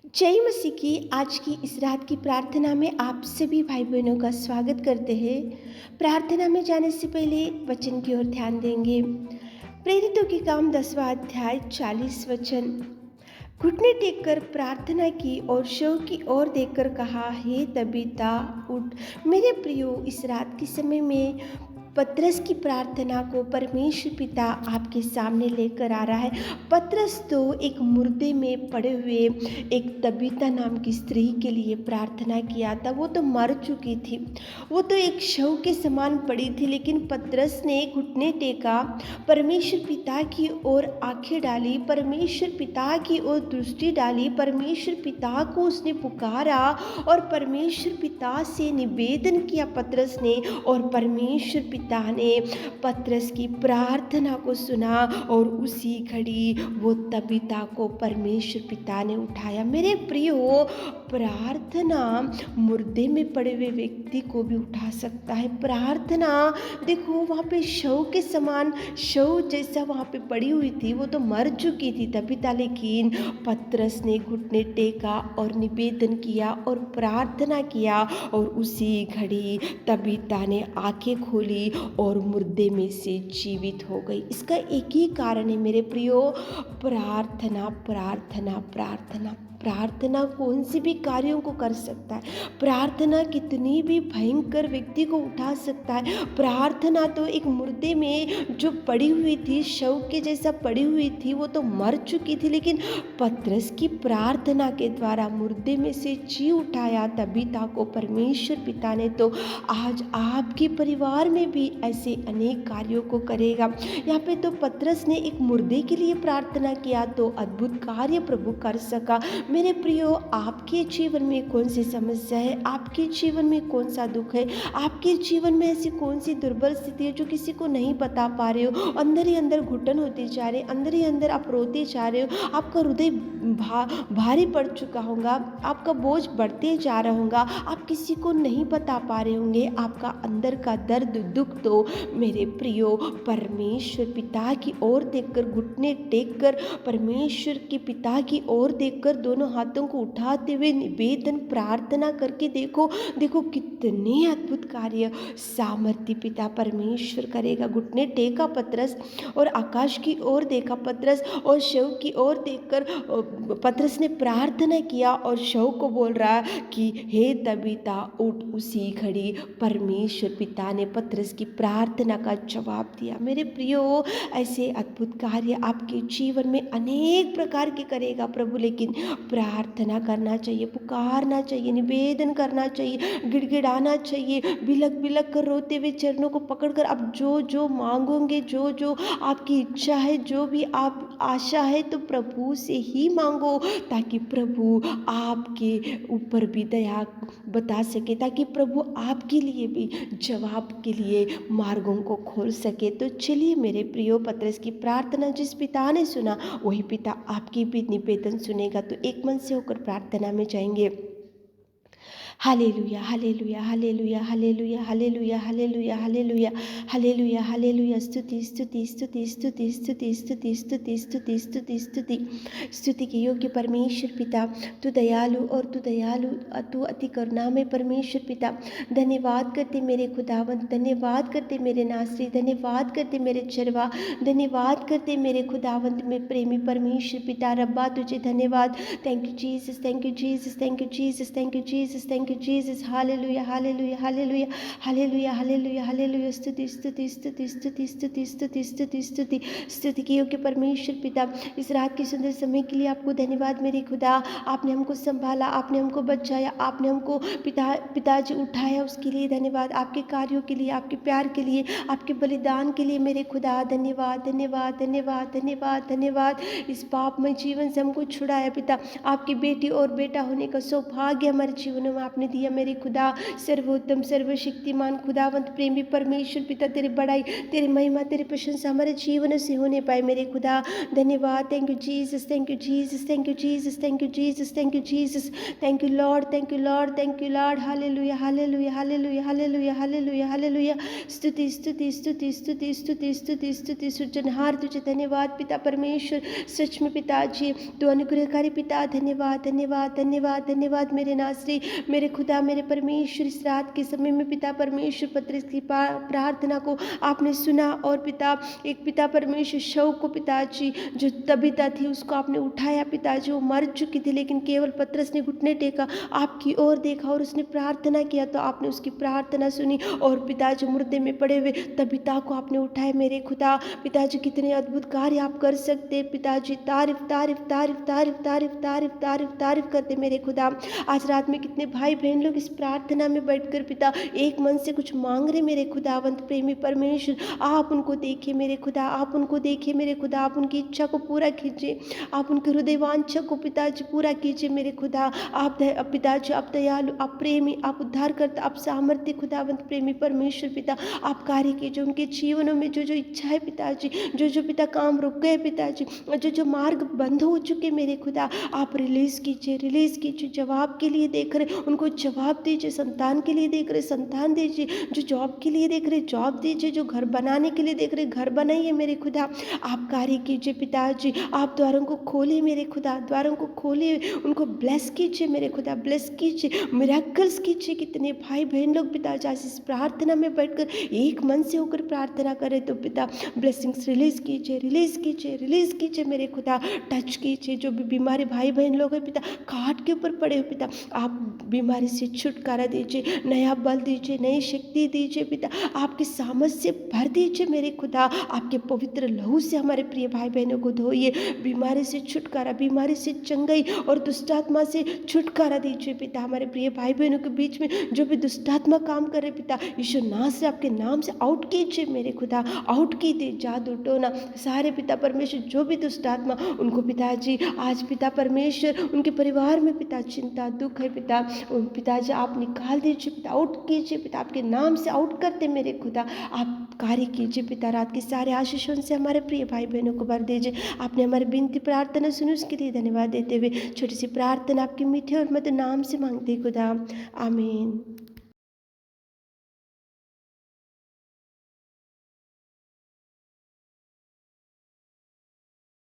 जय मसीह की आज की इस रात की प्रार्थना में आप सभी भाई बहनों का स्वागत करते हैं। प्रार्थना में जाने से पहले वचन की ओर ध्यान देंगे। प्रेरितों के काम 10वां अध्याय 40 वचन। घुटने टेक कर प्रार्थना की और शव की ओर देखकर कहा, हे तबीता उठ। मेरे प्रियो, इस रात के समय में पतरस की प्रार्थना को परमेश्वर पिता आपके सामने लेकर आ रहा है। पतरस तो एक मुर्दे में पड़े हुए एक तबीता नाम की स्त्री के लिए प्रार्थना किया था। वो तो मर चुकी थी, वो तो एक शव के समान पड़ी थी, लेकिन पतरस ने घुटने टेका, परमेश्वर पिता की ओर आंखें डाली, परमेश्वर पिता की ओर दृष्टि डाली, परमेश्वर पिता को उसने पुकारा और परमेश्वर पिता से निवेदन किया पतरस ने, और परमेश्वर पिता ने पतरस की प्रार्थना को सुना और उसी घड़ी वो तबीता को परमेश्वर पिता ने उठाया। मेरे प्रियो, प्रार्थना मुर्दे में पड़े हुए व्यक्ति को भी उठा सकता है। प्रार्थना देखो, वहाँ पे शव के समान, शव जैसा वहाँ पे पड़ी हुई थी, वो तो मर चुकी थी तबीता, लेकिन पतरस ने घुटने टेका और निवेदन किया और प्रार्थना किया और उसी घड़ी तबीता ने आंखें खोली और मुर्दे में से जीवित हो गई। इसका एक ही कारण है मेरे प्रियो, प्रार्थना प्रार्थना प्रार्थना। प्रार्थना कौन सी भी कार्यों को कर सकता है। प्रार्थना कितनी भी भयंकर व्यक्ति को उठा सकता है। प्रार्थना तो एक मुर्दे में जो पड़ी हुई थी, शव के जैसा पड़ी हुई थी, वो तो मर चुकी थी, लेकिन पतरस की प्रार्थना के द्वारा मुर्दे में से जी उठाया तबीता को परमेश्वर पिता ने। तो आज आपके परिवार में भी ऐसे अनेक कार्यों को करेगा। यहाँ पे तो पतरस ने एक मुर्दे के लिए प्रार्थना किया तो अद्भुत कार्य प्रभु कर सका। मेरे प्रियो, आपके जीवन में कौन सी समस्या है, आपके जीवन में कौन सा दुख है, आपके जीवन में ऐसी कौन सी दुर्बल स्थिति है जो किसी को नहीं बता पा रहे हो, अंदर ही अंदर घुटन होती जा रही है, अंदर ही अंदर आप रोते जा रहे हो, आपका हृदय भारी पड़ चुका होगा, आपका बोझ बढ़ते जा रहा होगा, आप किसी को नहीं बता पा रहे होंगे आपका अंदर का दर्द दुख। तो मेरे प्रियो, परमेश्वर पिता की ओर देखकर, घुटने टेक कर परमेश्वर के पिता की ओर देखकर दोनों हाथों को उठाते हुए निवेदन प्रार्थना करके देखो, देखो कितने अद्भुत कार्य सामर्थ्य पिता परमेश्वर करेगा। घुटने टेका पतरस और आकाश की ओर देखा पतरस, और शव की ओर देखकर पतरस ने प्रार्थना किया और शव को बोल रहा कि हे तबीता उठ। उसी घड़ी परमेश्वर पिता ने पतरस की प्रार्थना का जवाब दिया। मेरे प्रियो, ऐसे अद्भुत कार्य आपके जीवन में अनेक प्रकार के करेगा प्रभु, लेकिन प्रार्थना करना चाहिए, पुकारना चाहिए, निवेदन करना चाहिए, गिड़गिड़ाना चाहिए, बिलक बिलक कर रोते हुए चरणों को पकड़कर आप जो जो मांगोगे, जो जो आपकी इच्छा है, जो भी आप आशा है, तो प्रभु से ही मांगो, ताकि प्रभु आपके ऊपर भी दया बता सके, ताकि प्रभु आपके लिए भी जवाब के लिए मार्गों को खोल सके। तो चलिए मेरे प्रियो, पतरस की प्रार्थना जिस पिता ने सुना, वही पिता आपकी भी निवेदन सुनेगा। तो एक मन से होकर प्रार्थना में जाएंगे। Hallelujah hallelujah hallelujah hallelujah hallelujah hallelujah hallelujah hallelujah hallelujah. स्तुति स्तुति स्तुति स्तुति स्तुति स्तुति स्तुति स्तुति स्तुति स्तुति स्तुति के योग्य परमेश्वर पिता, तू दयालु और तू दयालु, तू अति करुणामय परमेश्वर पिता। धन्यवाद करते मेरे खुदावंत, धन्यवाद करते मेरे नासरी, धन्यवाद करते मेरे चरवा, धन्यवाद करते मेरे खुदावंत में प्रेमी परमेश्वर पिता। रब्बा तुझे धन्यवाद। Thank you Jesus, thank you Jesus, thank you Jesus, thank you Jesus, thank you Jesus. Hallelujah hallelujah hallelujah hallelujah hallelujah hallelujah. स्तुति स्तुति स्तुति स्तुति स्तुति स्तुति स्तुति स्तुति स्तुति के योग्य परमेश्वर पिता, इस रात के सुंदर समय के लिए आपको धन्यवाद मेरे खुदा। आपने हमको संभाला, आपने हमको बचाया, आपने हमको पिताजी उठाया, उसके लिए धन्यवाद। आपके कार्यों के लिए, आपके प्यार के लिए, आपके बलिदान के लिए मेरे खुदा धन्यवाद धन्यवाद धन्यवाद धन्यवाद धन्यवाद। इस पापमय जीवन से हमको छुड़ाया पिता, आपकी बेटी और बेटा होने का सौभाग्य हमारे जीवन दिनों में आपने दिया मेरे खुदा। सर्वोत्तम सर्वशक्तिमान खुदावंत प्रेमी परमेश्वर पिता, तेरी बड़ाई, तेरी महिमा, तेरी प्रशंसा हमारे जीवन से होने पाए मेरे खुदा। धन्यवाद। Thank you Jesus, thank you Jesus, thank you Jesus, thank you Jesus, thank you Jesus, thank you Lord, thank you Lord, thank you Lord. Hallelujah, hallelujah, hallelujah, hallelujah, hallelujah, hallelujah. स्तुति स्तुति स्तुति स्तुति स्तुति स्तुति स्तुति सृजनहार तुझे धन्यवाद पिता परमेश्वर। सच में पिताजी तू अनुग्रहकारी पिता। धन्यवाद धन्यवाद धन्यवाद धन्यवाद मेरे नासरी, मेरे खुदा, मेरे परमेश्वर। इस रात के समय में पिता परमेश्वर पत्रिस की प्रार्थना को आपने सुना और पिता एक पिता परमेश्वर शव को पिताजी जो तबीता थी उसको आपने उठाया पिताजी। वो मर चुकी थी लेकिन केवल पत्रस ने घुटने टेका, आपकी ओर देखा और उसने प्रार्थना किया तो आपने उसकी प्रार्थना सुनी और पिताजी मुर्दे में पड़े हुए तबीता को आपने उठाया मेरे खुदा। पिताजी कितने अद्भुत कार्य आप कर सकते पिताजी। तारीफ तारीफ तारीफ तारीफ तारीफ तारीफ तारीफ तारीफ करते मेरे खुदा। आज रात में कितने भाई बहन लोग इस प्रार्थना में बैठकर पिता एक मन से कुछ मांग रहे मेरे खुदावंत प्रेमी परमेश्वर। आप उनको देखिए मेरे खुदा, आप उनको देखिए मेरे खुदा, आप उनकी इच्छा को पूरा कीजिए, आप उनके हृदयवांछा को पिताजी पूरा कीजिए मेरे खुदा। आप पिताजी आप दयालु, आप प्रेमी, आप उद्धार करता, आप सामर्थ्य खुदावंत प्रेमी परमेश्वर पिता। आप कार्य कीजिए उनके जीवनों में जो जो इच्छा है पिताजी, जो जो पिता काम रुक गए पिताजी, जो जो मार्ग बंद हो चुके मेरे खुदा, आप रिलीज कीजिए, रिलीज कीजिए। जवाब के लिए देख रहे उनको जवाब दीजिए, संतान के लिए देख रहे संतान दीजिए, जो जॉब के लिए देख रहे जॉब दीजिए, जो घर बनाने के लिए देख रहे घर बनाइए मेरे खुदा। आप कार्य कीजिए पिताजी, आप द्वारों को खोलिए मेरे खुदा, द्वारों को खोलिए, उनको ब्लेस कीजिए मेरे खुदा, ब्लेस कीजिए, मिरेकल्स कीजिए। कितने भाई बहन लोग पिताजी आज इस प्रार्थना में बैठकर एक मन से होकर प्रार्थना करें तो पिता ब्लेसिंग्स रिलीज कीजिए, रिलीज कीजिए, रिलीज कीजिए मेरे खुदा। टच कीजिए जो भी बीमारी भाई बहन लोग हैं पिता, खाट के ऊपर पड़े हो पिता, आप बीमारी से छुटकारा दीजिए, नया बल दीजिए, नई शक्ति दीजिए पिता, आपके सामर्थ से भर दीजिए मेरे खुदा। आपके पवित्र लहू से हमारे प्रिय भाई बहनों को धोइए, बीमारी से छुटकारा, बीमारी से चंगाई और दुष्टात्मा से छुटकारा दीजिए पिता। हमारे प्रिय भाई बहनों के बीच में जो भी दुष्टात्मा काम करे पिता, यीशु नाम से आपके नाम से आउट कीजिए मेरे खुदा, आउट कीजिए जादू टोना सारे पिता परमेश्वर जो भी दुष्टात्मा उनको पिताजी आज पिता परमेश्वर उनके परिवार में पिता चिंता दुख है पिता, उन पिताजी आप निकाल दीजिए पिता, आउट कीजिए पिता, आपके नाम से आउट करते मेरे खुदा। आप कार्य कीजिए पिता, रात के सारे आशीषों से हमारे प्रिय भाई बहनों को भर दीजिए। आपने हमारी विनती प्रार्थना सुनी उसके लिए धन्यवाद देते हुए छोटी सी प्रार्थना आपके मीठे और मधुर नाम से मांगते खुदा, आमीन।